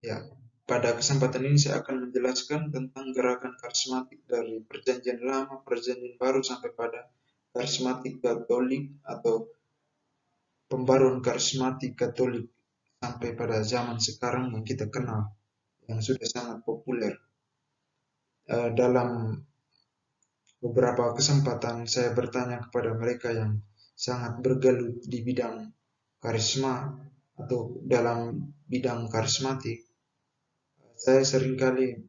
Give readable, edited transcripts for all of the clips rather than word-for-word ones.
Ya, pada kesempatan ini saya akan menjelaskan tentang gerakan karismatik dari Perjanjian Lama, Perjanjian Baru sampai pada karismatik Katolik atau pembaruan karismatik Katolik sampai pada zaman sekarang yang kita kenal, yang sudah sangat populer. Dalam beberapa kesempatan saya bertanya kepada mereka yang sangat bergelut di bidang karisma atau dalam bidang karismatik. Saya seringkali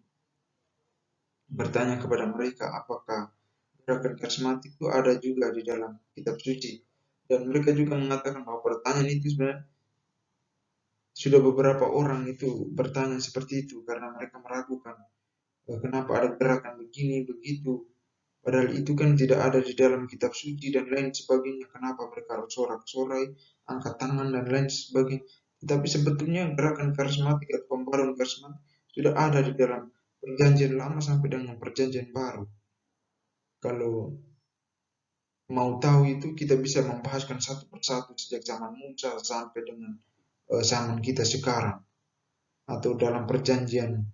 bertanya kepada mereka apakah gerakan karismatik itu ada juga di dalam kitab suci. Dan mereka juga mengatakan bahwa pertanyaan itu sebenarnya sudah beberapa orang itu bertanya seperti itu karena mereka meragukan kenapa ada gerakan begini begitu. Padahal itu kan tidak ada di dalam kitab suci dan lain sebagainya. Kenapa mereka harus sorak-sorai, angkat tangan dan lain sebagainya. Tetapi sebetulnya gerakan karismatik atau pembaruan karismatik sudah ada di dalam perjanjian lama sampai dengan perjanjian baru. Kalau mau tahu itu kita bisa membahaskan satu persatu sejak zaman Musa sampai dengan zaman kita sekarang. Atau dalam perjanjian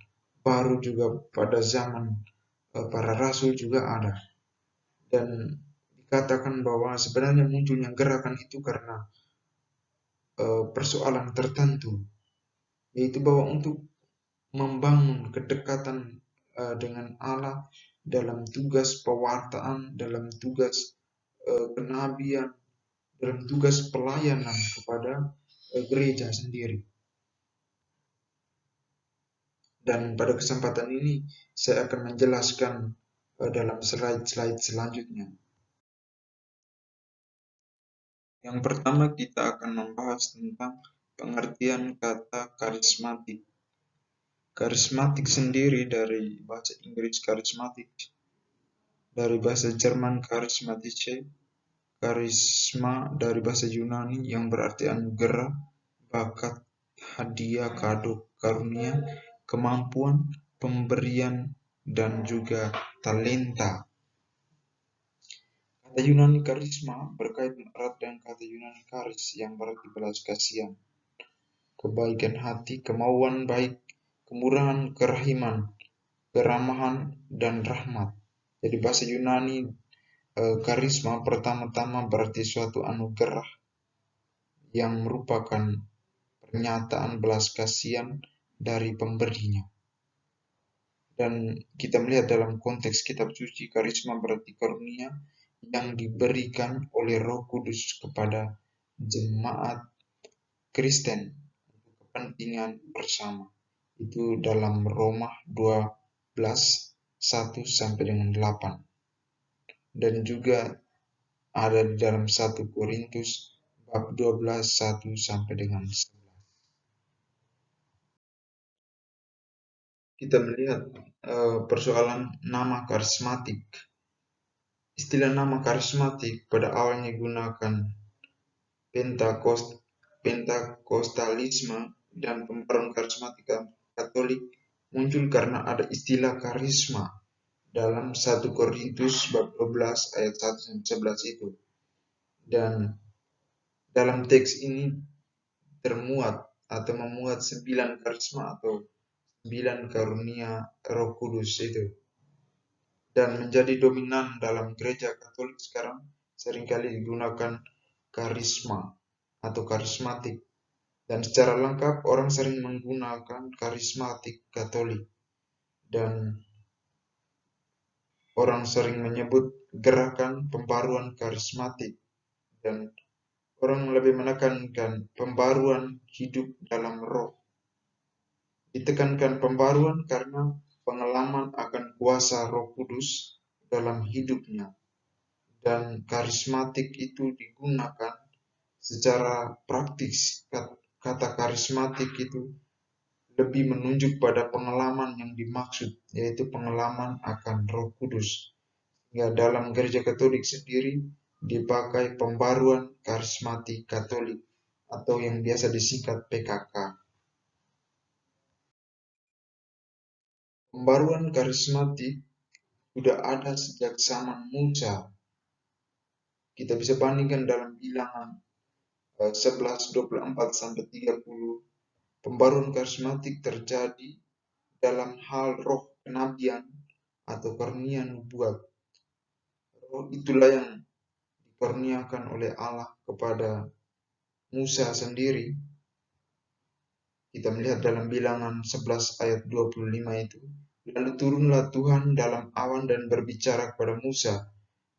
baru juga pada zaman para rasul juga ada. Dan dikatakan bahwa sebenarnya munculnya gerakan itu karena persoalan tertentu, yaitu bahwa untuk membangun kedekatan dengan Allah dalam tugas pewartaan, dalam tugas kenabian, dalam tugas pelayanan kepada gereja sendiri. Dan pada kesempatan ini saya akan menjelaskan dalam slide-slide selanjutnya. Yang pertama kita akan membahas tentang pengertian kata karismatik. Karismatik sendiri dari bahasa Inggris karismatik, dari bahasa Jerman charismatische, karisma dari bahasa Yunani yang berarti anugerah, bakat, hadiah, kado, karunia, kemampuan, pemberian, dan juga talenta. Kata Yunani karisma berkaitan erat dengan kata Yunani charis yang berarti belas kasihan, kebaikan hati, kemauan baik, kemurahan, kerahiman, keramahan, dan rahmat. Jadi bahasa Yunani karisma pertama-tama berarti suatu anugerah yang merupakan pernyataan belas kasihan dari pemberinya. Dan kita melihat dalam konteks kitab suci, karisma berarti karunia yang diberikan oleh Roh Kudus kepada jemaat Kristen untuk kepentingan bersama. Itu dalam Roma 12 1 sampai dengan 8. Dan juga ada di dalam 1 Korintus bab 12 1 sampai dengan 11. Kita melihat persoalan nama karismatik. Istilah nama karismatik pada awalnya digunakan Pentakostalisme dan pembaruan karismatik Katolik muncul karena ada istilah karisma dalam 1 Korintus bab 12 ayat 1 sampai 11 itu. Dan dalam teks ini termuat atau memuat 9 karisma atau 9 karunia Roh Kudus itu. Dan menjadi dominan dalam gereja Katolik sekarang seringkali digunakan karisma atau karismatik. Dan secara lengkap orang sering menggunakan karismatik Katolik. Dan orang sering menyebut gerakan pembaruan karismatik. Dan orang lebih menekankan pembaruan hidup dalam roh. Ditekankan pembaruan karena pengalaman akan kuasa Roh Kudus dalam hidupnya. Dan karismatik itu digunakan secara praktis. Kata karismatik itu lebih menunjuk pada pengalaman yang dimaksud, yaitu pengalaman akan Roh Kudus. Ya, dalam gereja Katolik sendiri dipakai pembaruan karismatik Katolik atau yang biasa disingkat PKK. Pembaruan karismatik sudah ada sejak zaman Musa. Kita bisa bandingkan dalam Bilangan 11:24 sampai 30 pembaruan karismatik terjadi dalam hal roh kenabian atau karunia nubuat. Roh itulah yang dikaruniakan oleh Allah kepada Musa sendiri. Kita melihat dalam Bilangan 11 ayat 25 itu. Lalu turunlah Tuhan dalam awan dan berbicara kepada Musa.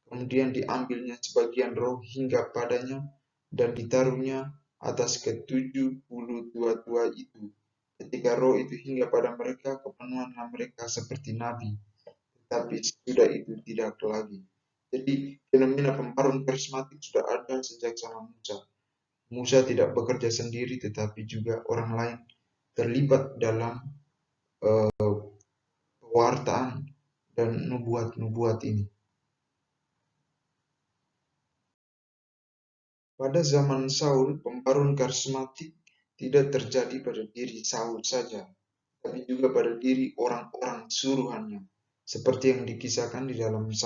Kemudian diambilnya sebagian roh hingga padanya dan ditaruhnya atas ke-70 tua-tua itu. Ketika roh itu hingga pada mereka, kepenuhanlah mereka seperti nabi. Tetapi sudah itu tidak lagi. Jadi fenomena pembaruan karismatik sudah ada sejak zaman Musa. Musa tidak bekerja sendiri, tetapi juga orang lain terlibat dalam pewartaan dan nubuat-nubuat ini. Pada zaman Saul, pembaruan karismatik tidak terjadi pada diri Saul saja, tapi juga pada diri orang-orang suruhannya, seperti yang dikisahkan di dalam 1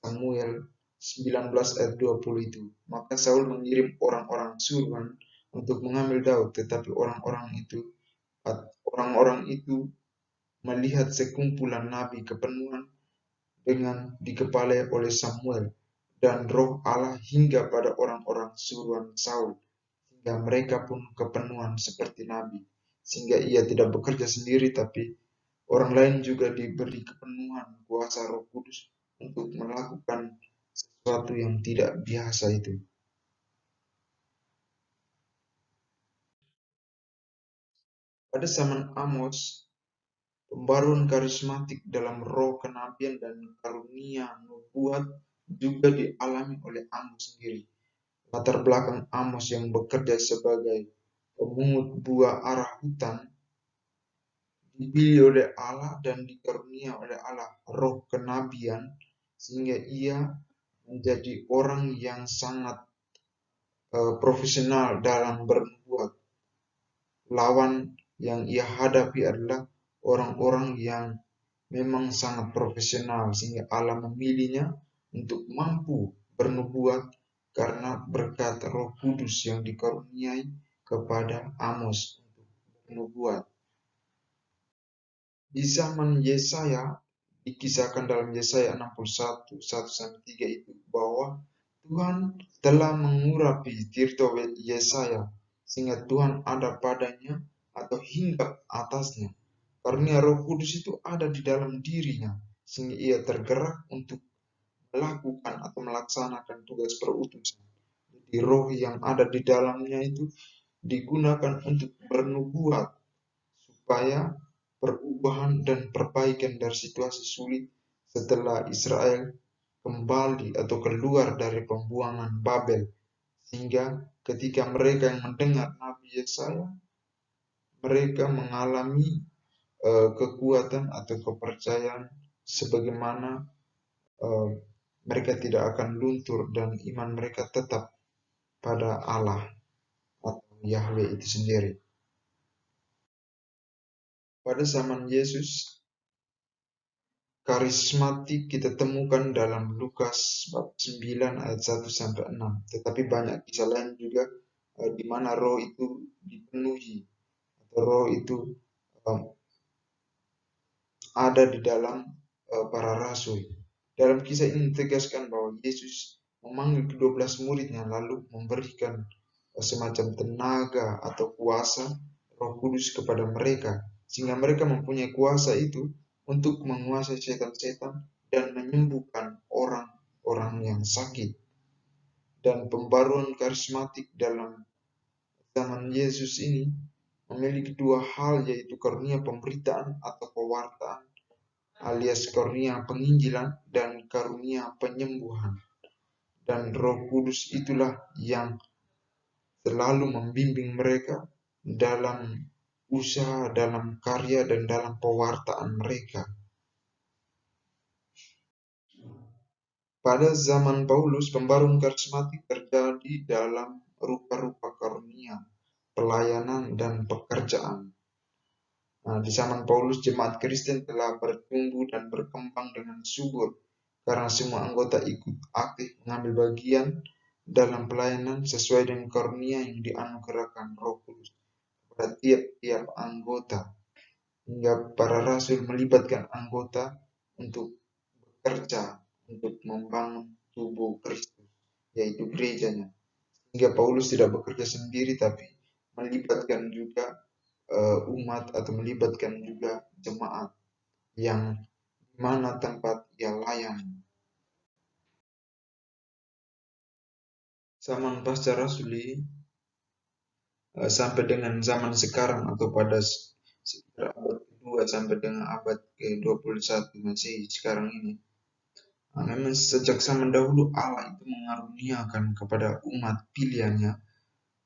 Samuel 19 ayat 20 itu. Maka Saul mengirim orang-orang suruhan untuk mengambil Daud, tetapi orang-orang itu melihat sekumpulan nabi kepenuhan dengan dikepalai oleh Samuel dan roh Allah hingga pada orang-orang suruhan Saul, sehingga mereka pun kepenuhan seperti nabi, sehingga ia tidak bekerja sendiri, tapi orang lain juga diberi kepenuhan kuasa Roh Kudus untuk melakukan sesuatu yang tidak biasa itu. Pada zaman Amos, pembaruan karismatik dalam roh kenabian dan karunia nubuat juga dialami oleh Amos sendiri. Latar belakang Amos yang bekerja sebagai pemungut buah arah hutan dipilih oleh Allah dan dikarunia oleh Allah roh kenabian, sehingga ia menjadi orang yang sangat profesional dalam bernubuat. Lawan yang ia hadapi adalah orang-orang yang memang sangat profesional, sehingga Allah memilihnya untuk mampu bernubuat karena berkat Roh Kudus yang dikaruniai kepada Amos untuk bernubuat. Di zaman Yesaya, dikisahkan dalam Yesaya 61, 1-3 itu, bahwa Tuhan telah mengurapi tirta Yesaya, sehingga Tuhan ada padanya atau hinggap atasnya. Karunia Roh Kudus itu ada di dalam dirinya, sehingga ia tergerak untuk melakukan atau melaksanakan tugas perutusan. Jadi roh yang ada di dalamnya itu digunakan untuk bernubuat, supaya perubahan dan perbaikan dari situasi sulit setelah Israel kembali atau keluar dari pembuangan Babel, sehingga ketika mereka yang mendengar Nabi Yesaya, mereka mengalami kekuatan atau kepercayaan sebagaimana mereka tidak akan luntur dan iman mereka tetap pada Allah atau Yahweh itu sendiri. Pada zaman Yesus, karismatik kita temukan dalam Lukas bab 9 ayat 1-6. Tetapi banyak kisah lain juga di mana roh itu dipenuhi atau roh itu ada di dalam para rasul. Dalam kisah ini ditegaskan bahwa Yesus memanggil ke-12 muridnya lalu memberikan semacam tenaga atau kuasa Roh Kudus kepada mereka, sehingga mereka mempunyai kuasa itu untuk menguasai setan-setan dan menyembuhkan orang-orang yang sakit. Dan pembaruan karismatik dalam zaman Yesus ini memiliki dua hal, yaitu karunia pemberitaan atau pewartaan alias karunia penginjilan dan karunia penyembuhan. Dan Roh Kudus itulah yang selalu membimbing mereka dalam usaha, dalam karya, dan dalam pewartaan mereka. Pada zaman Paulus, pembaruan karismatik terjadi dalam rupa-rupa karunia, pelayanan, dan pekerjaan. Nah, di zaman Paulus, jemaat Kristen telah bertumbuh dan berkembang dengan subur karena semua anggota ikut aktif mengambil bagian dalam pelayanan sesuai dengan karunia yang dianugerahkan Roh Kudus kepada tiap-tiap anggota, hingga para rasul melibatkan anggota untuk bekerja untuk membangun tubuh Kristus, yaitu gerejanya. Hingga Paulus tidak bekerja sendiri, tapi melibatkan juga umat atau melibatkan juga jemaat yang mana tempat ia layani. Zaman pasca rasuli sampai dengan zaman sekarang atau pada sekitar abad kedua sampai dengan abad ke-21 Masehi sekarang ini, memang sejak zaman dahulu Allah itu mengaruniakan kepada umat pilihannya,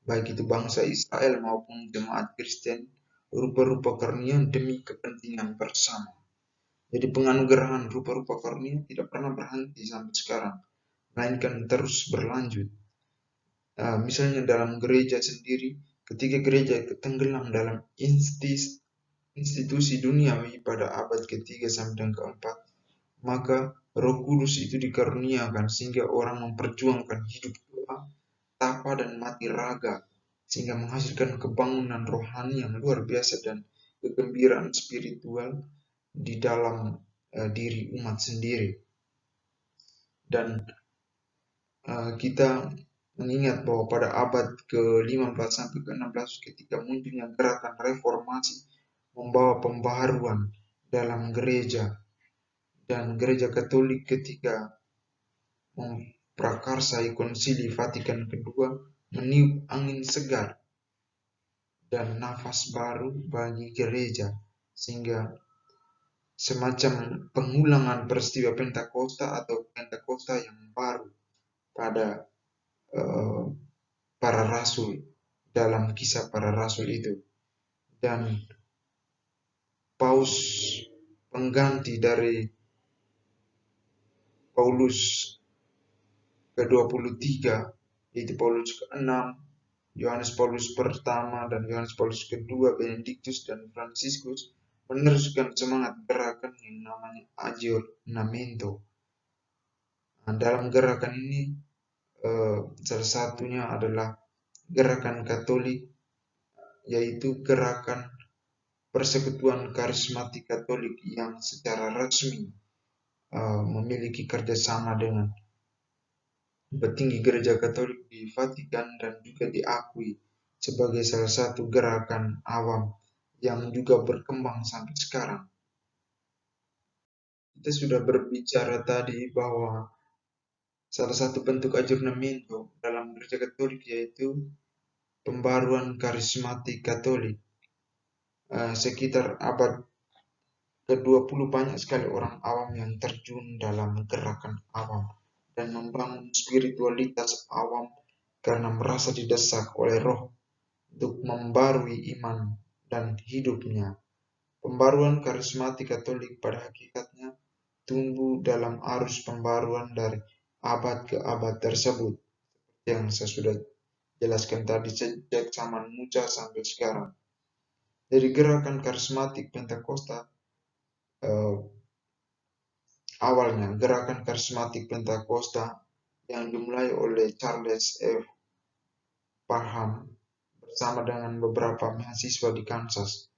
baik itu bangsa Israel maupun jemaat Kristen, rupa-rupa karunia demi kepentingan bersama. Jadi penganugerahan rupa-rupa karunia tidak pernah berhenti sampai sekarang, melainkan terus berlanjut. Misalnya dalam gereja sendiri, ketika gereja tenggelam dalam institusi duniawi pada abad ketiga sampai keempat, maka Roh Kudus itu dikaruniakan sehingga orang memperjuangkan hidup doa, tapa dan mati raga, sehingga menghasilkan kebangunan rohani yang luar biasa dan kegembiraan spiritual di dalam diri umat sendiri. Dan kita mengingat bahwa pada abad ke-15 sampai ke-16 ketika munculnya gerakan reformasi membawa pembaharuan dalam gereja, dan gereja Katolik ketika memprakarsai Konsili Vatikan II meniup angin segar dan nafas baru bagi gereja, sehingga semacam pengulangan peristiwa Pentakosta atau Pentakosta yang baru pada para rasul dalam kisah para rasul itu. Dan Paus pengganti dari Paulus ke-23, yaitu Paulus ke-6, Yohanes Paulus pertama dan Yohanes Paulus kedua, Benediktus dan Fransiskus, meneruskan semangat gerakan yang namanya Aggiornamento. Nah, dalam gerakan ini salah satunya adalah gerakan Katolik, yaitu gerakan Persekutuan Karismatik Katolik yang secara resmi memiliki kerjasama dengan petinggi gereja Katolik di Vatikan dan juga diakui sebagai salah satu gerakan awam yang juga berkembang sampai sekarang. Kita sudah berbicara tadi bahwa salah satu bentuk aggiornamento dalam gereja Katolik yaitu pembaruan karismatik Katolik. Sekitar abad ke-20 banyak sekali orang awam yang terjun dalam gerakan awam dan membangun spiritualitas awam karena merasa didesak oleh Roh untuk membarui iman dan hidupnya. Pembaruan karismatik Katolik pada hakikatnya tumbuh dalam arus pembaruan dari abad ke abad tersebut, yang saya sudah jelaskan tadi, sejak zaman Musa sampai sekarang. Dari gerakan karismatik Pentakosta, awalnya gerakan karismatik Pentakosta yang dimulai oleh Charles F. Parham bersama dengan beberapa mahasiswa di Kansas,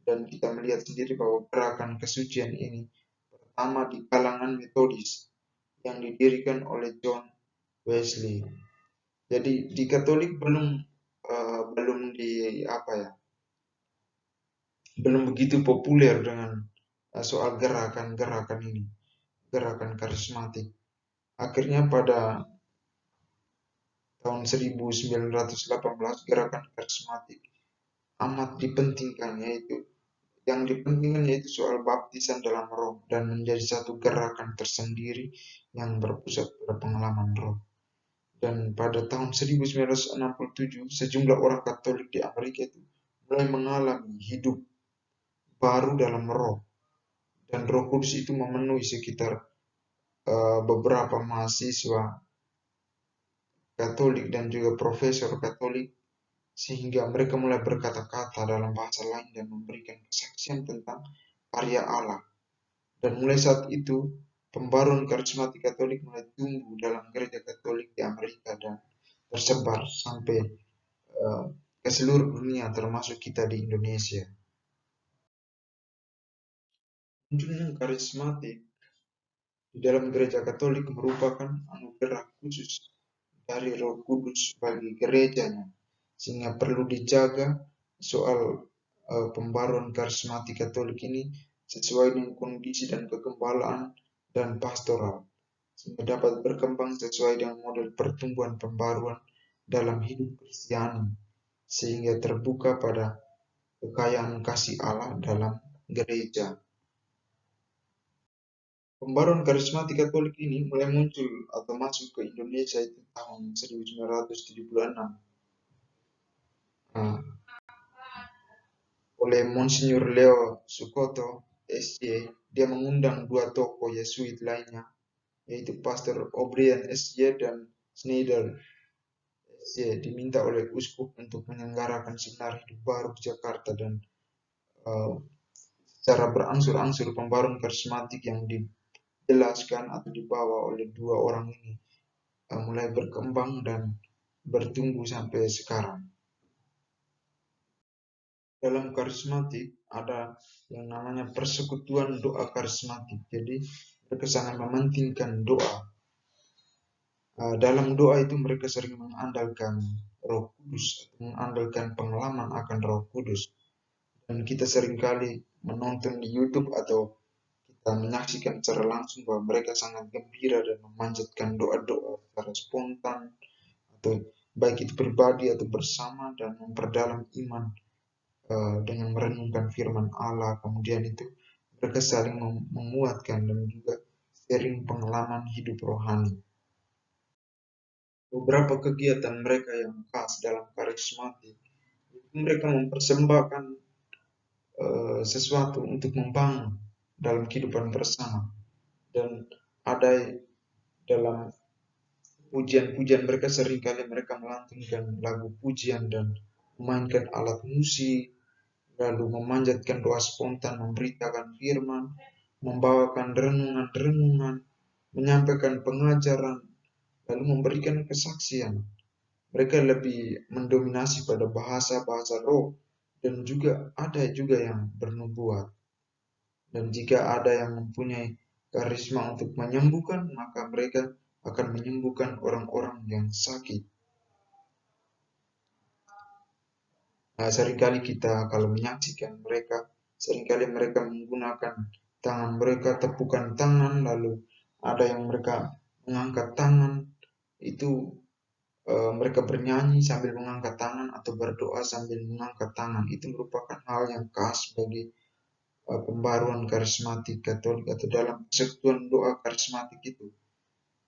dan kita melihat sendiri bahwa gerakan kesucian ini pertama di kalangan Metodis yang didirikan oleh John Wesley. Jadi di Katolik belum begitu populer dengan soal gerakan ini, gerakan karismatik. Akhirnya pada tahun 1918 gerakan karismatik amat dipentingkan, yaitu soal baptisan dalam Roh dan menjadi satu gerakan tersendiri yang berpusat pada pengalaman Roh. Dan pada tahun 1967 sejumlah orang Katolik di Amerika itu mulai mengalami hidup baru dalam Roh, dan Roh Kudus itu memenuhi sekitar beberapa mahasiswa Katolik dan juga profesor Katolik, sehingga mereka mulai berkata-kata dalam bahasa lain dan memberikan kesaksian tentang karya Allah. Dan mulai saat itu pembaruan karismatik Katolik mulai tumbuh dalam gereja Katolik di Amerika dan tersebar sampai ke seluruh dunia termasuk kita di Indonesia. Munculnya karismatik di dalam gereja Katolik merupakan anugerah khusus dari Roh Kudus bagi gerejanya, sehingga perlu dijaga soal pembaruan karismatik Katolik ini sesuai dengan kondisi dan kegembalaan dan pastoral, sehingga dapat berkembang sesuai dengan model pertumbuhan pembaruan dalam hidup Kristiani, sehingga terbuka pada kekayaan kasih Allah dalam gereja. Pembaruan karismatik Katolik ini mulai muncul atau masuk ke Indonesia itu tahun 1976 oleh Monsignor Leo Sukoto, SJ. Dia mengundang dua tokoh Yesuit lainnya, yaitu Pastor O'Brien SJ dan Schneider SJ, diminta oleh uskup untuk menyelenggarakan seminar hidup baru di Jakarta, dan uh, secara berangsur-angsur pembaruan karismatik yang dijelaskan atau dibawa oleh dua orang ini mulai berkembang dan bertumbuh sampai sekarang. Dalam karismatik ada yang namanya persekutuan doa karismatik. Jadi mereka sangat mementingkan doa. Dalam doa itu mereka sering mengandalkan Roh Kudus, mengandalkan pengalaman akan Roh Kudus. Dan kita seringkali menonton di YouTube atau kita menyaksikan secara langsung bahwa mereka sangat gembira dan memanjatkan doa-doa secara spontan, atau baik itu pribadi atau bersama, dan memperdalam iman dengan merenungkan firman Allah. Kemudian itu mereka saling menguatkan dan juga sharing pengalaman hidup rohani. Beberapa kegiatan mereka yang khas dalam karismatik, mereka mempersembahkan sesuatu untuk membangun dalam kehidupan bersama, dan ada dalam pujian-pujian mereka seringkali mereka melantunkan lagu pujian dan memainkan alat musik, lalu memanjatkan doa spontan, memberitakan firman, membawakan renungan-renungan, menyampaikan pengajaran, lalu memberikan kesaksian. Mereka lebih mendominasi pada bahasa-bahasa roh, dan juga ada juga yang bernubuat. Dan jika ada yang mempunyai karisma untuk menyembuhkan, maka mereka akan menyembuhkan orang-orang yang sakit. Nah, seringkali kita kalau menyaksikan mereka, seringkali mereka menggunakan tangan mereka, tepukan tangan, lalu ada yang mereka mengangkat tangan, itu mereka bernyanyi sambil mengangkat tangan atau berdoa sambil mengangkat tangan. Itu merupakan hal yang khas bagi pembaruan karismatik Katolik atau dalam persekutuan doa karismatik itu.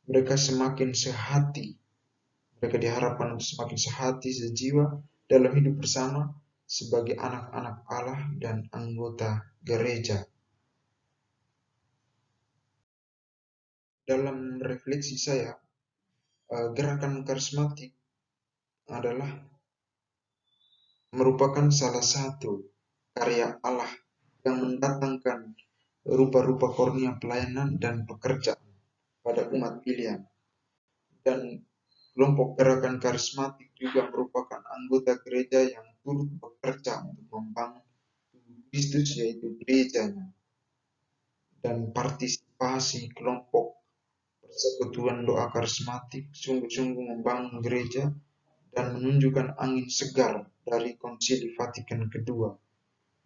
Mereka semakin sehati. Mereka diharapkan untuk semakin sehati, sejiwa dalam hidup bersama sebagai anak-anak Allah dan anggota gereja. Dalam refleksi saya, gerakan karismatik adalah merupakan salah satu karya Allah yang mendatangkan rupa-rupa kurnia pelayanan dan pekerjaan pada umat pilihan. Dan kelompok gerakan karismatik juga merupakan anggota gereja yang turut bekerja untuk membangun Kristus, yaitu gerejanya. Dan partisipasi kelompok persekutuan doa karismatik sungguh-sungguh membangun gereja dan menunjukkan angin segar dari Konsili Vatikan II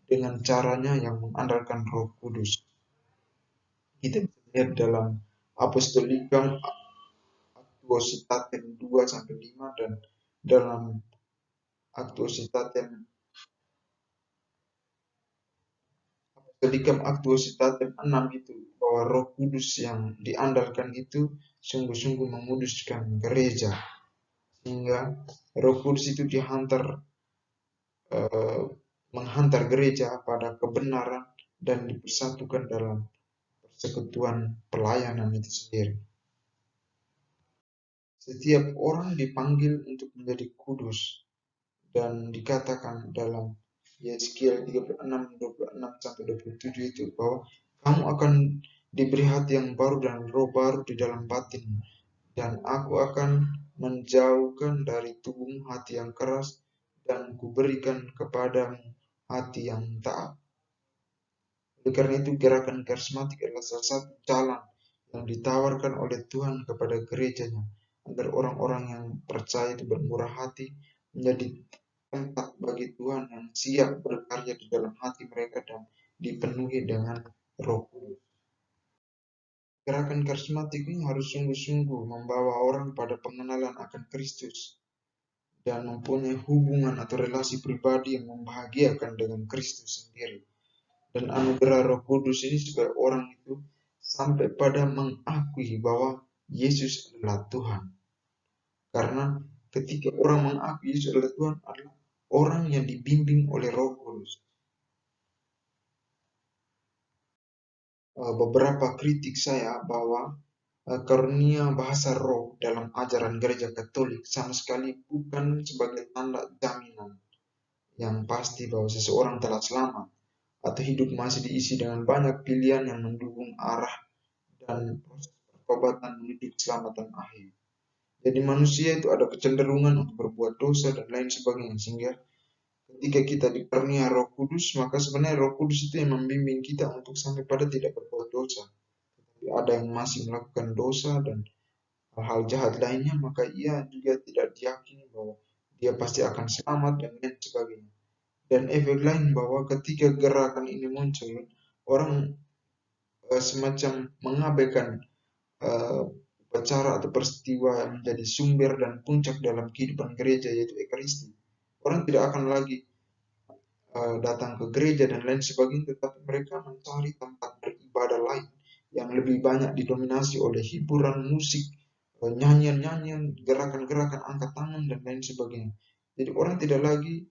dengan caranya yang mengandalkan Roh Kudus. Kita bisa lihat dalam Apostolicam Actuositatem 2-5 dan dalam Actuositatem Actuositatem 6 itu, bahwa Roh Kudus yang diandalkan itu sungguh-sungguh menguduskan gereja, sehingga Roh Kudus itu menghantar gereja pada kebenaran dan dipersatukan dalam persekutuan pelayanan itu sendiri. Setiap orang dipanggil untuk menjadi kudus, dan dikatakan dalam Yeskiel 36:26-27 itu bahwa kamu akan diberi hati yang baru dan roh baru di dalam batin, dan aku akan menjauhkan dari tubuhmu hati yang keras dan kuberikan kepadamu hati yang taat. Oleh karena itu, gerakan karismatik adalah salah satu jalan yang ditawarkan oleh Tuhan kepada gerejanya, agar orang-orang yang percaya itu bermurah hati menjadi tempat bagi Tuhan yang siap berkarya di dalam hati mereka dan dipenuhi dengan Roh Kudus. Gerakan karismatik ini harus sungguh-sungguh membawa orang pada pengenalan akan Kristus dan mempunyai hubungan atau relasi pribadi yang membahagiakan dengan Kristus sendiri. Dan anugerah Roh Kudus ini supaya orang itu sampai pada mengakui bahwa Yesus adalah Tuhan. Karena ketika orang mengakui Yesus adalah Tuhan adalah orang yang dibimbing oleh Roh Kudus. Beberapa kritik saya bahwa karunia bahasa roh dalam ajaran gereja Katolik sama sekali bukan sebagai tanda jaminan yang pasti bahwa seseorang telah selamat atau hidup masih diisi dengan banyak pilihan yang mendukung arah dan proses pertobatan menuju keselamatan akhir. Jadi manusia itu ada kecenderungan untuk berbuat dosa dan lain sebagainya, sehingga ketika kita dikarunia Roh Kudus, maka sebenarnya Roh Kudus itu yang membimbing kita untuk sampai pada tidak berbuat dosa. Tapi ada yang masih melakukan dosa dan hal-hal jahat lainnya, maka ia juga tidak diyakini bahwa dia pasti akan selamat dan lain sebagainya. Dan efek lain bahwa ketika gerakan ini muncul, orang semacam mengabaikan upacara atau peristiwa yang menjadi sumber dan puncak dalam kehidupan gereja, yaitu Ekaristi. Orang tidak akan lagi datang ke gereja dan lain sebagainya, tetapi mereka mencari tempat beribadah lain yang lebih banyak didominasi oleh hiburan, musik, nyanyian-nyanyian, gerakan-gerakan angkat tangan dan lain sebagainya. Jadi orang tidak lagi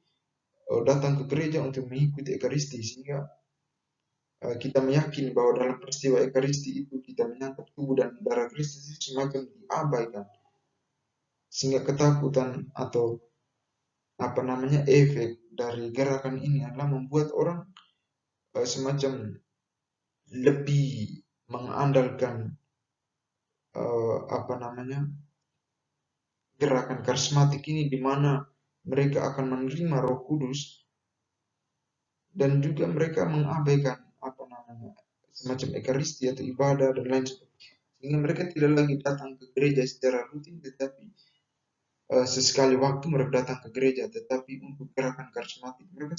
datang ke gereja untuk mengikuti Ekaristi, sehingga kita meyakini bahwa dalam peristiwa Ekaristi itu kita menyantap tubuh dan darah Kristus itu semacam diabaikan, sehingga ketakutan atau efek dari gerakan ini adalah membuat orang semacam lebih mengandalkan gerakan karismatik ini, di mana mereka akan menerima Roh Kudus dan juga mereka mengabaikan semacam ekaristi atau ibadah dan lain sebagainya, sehingga mereka tidak lagi datang ke gereja secara rutin, tetapi sesekali waktu mereka datang ke gereja, tetapi untuk gerakan karismatik mereka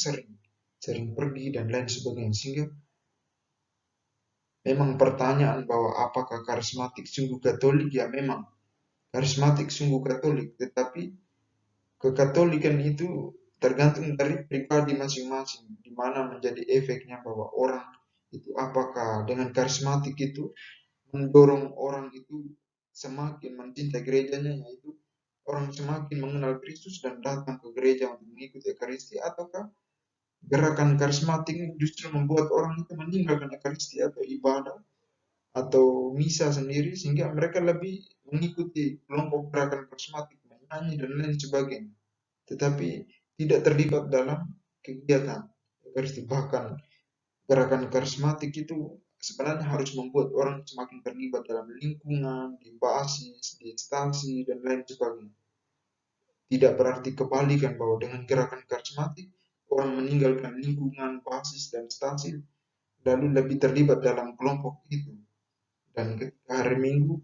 sering pergi dan lain sebagainya. Sehingga memang pertanyaan bahwa apakah karismatik sungguh Katolik, ya memang karismatik sungguh Katolik, tetapi kekatolikan itu tergantung dari pribadi masing-masing, di mana menjadi efeknya bahwa orang itu apakah dengan karismatik itu mendorong orang itu semakin mencintai gerejanya, yaitu orang semakin mengenal Kristus dan datang ke gereja untuk mengikuti Ekaristi, ataukah gerakan karismatik justru membuat orang itu meninggalkan Ekaristi atau ibadah atau misa sendiri, sehingga mereka lebih mengikuti kelompok gerakan karismatik, menyanyi dan lain sebagainya, tetapi tidak terlibat dalam kegiatan Ekaristi. Bahkan gerakan karismatik itu sebenarnya harus membuat orang semakin terlibat dalam lingkungan, di basis, di instansi, dan lain sebagainya. Tidak berarti kebalikan bahwa dengan gerakan karismatik, orang meninggalkan lingkungan, basis, dan instansi, lalu lebih terlibat dalam kelompok itu. Dan ketika hari Minggu,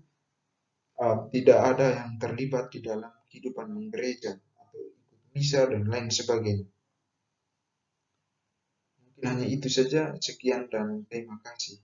tidak ada yang terlibat di dalam kehidupan gereja, atau ikut misa, dan lain sebagainya. Mungkin hanya itu saja, sekian dan terima kasih.